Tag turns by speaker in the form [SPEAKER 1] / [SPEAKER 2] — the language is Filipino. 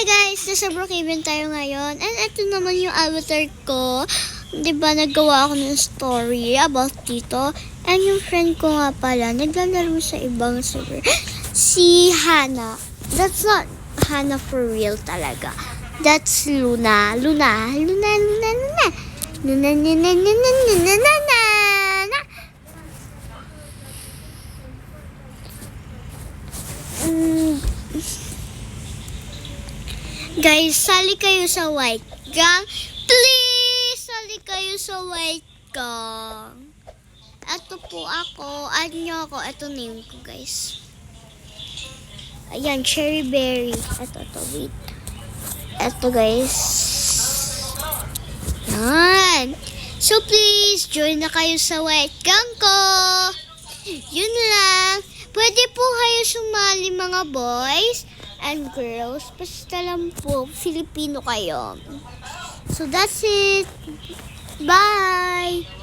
[SPEAKER 1] guys! Nasa Brookhaven tayo ngayon. And ito naman yung avatar ko. Diba, naggawa ako ng story about dito. And yung friend ko nga pala, naglalaro sa ibang server. Si Hana. That's not Hana for real talaga. That's Luna. Luna. Luna, Luna, Luna. Luna, Luna, Luna, Luna, Luna. Guys, sali kayo sa White Gang. Please, sali kayo sa White Gang. Ito po ako. Add nyo ako. Ito name ko, guys. Ayan, Cherry Berry. Ito, wait. Ito, guys. Yan. So, please, join na kayo sa White Gang ko. Yun lang. Pwede po kayo sumali, mga boys and girls, basta lang po, Filipino kayo. So that's it. Bye!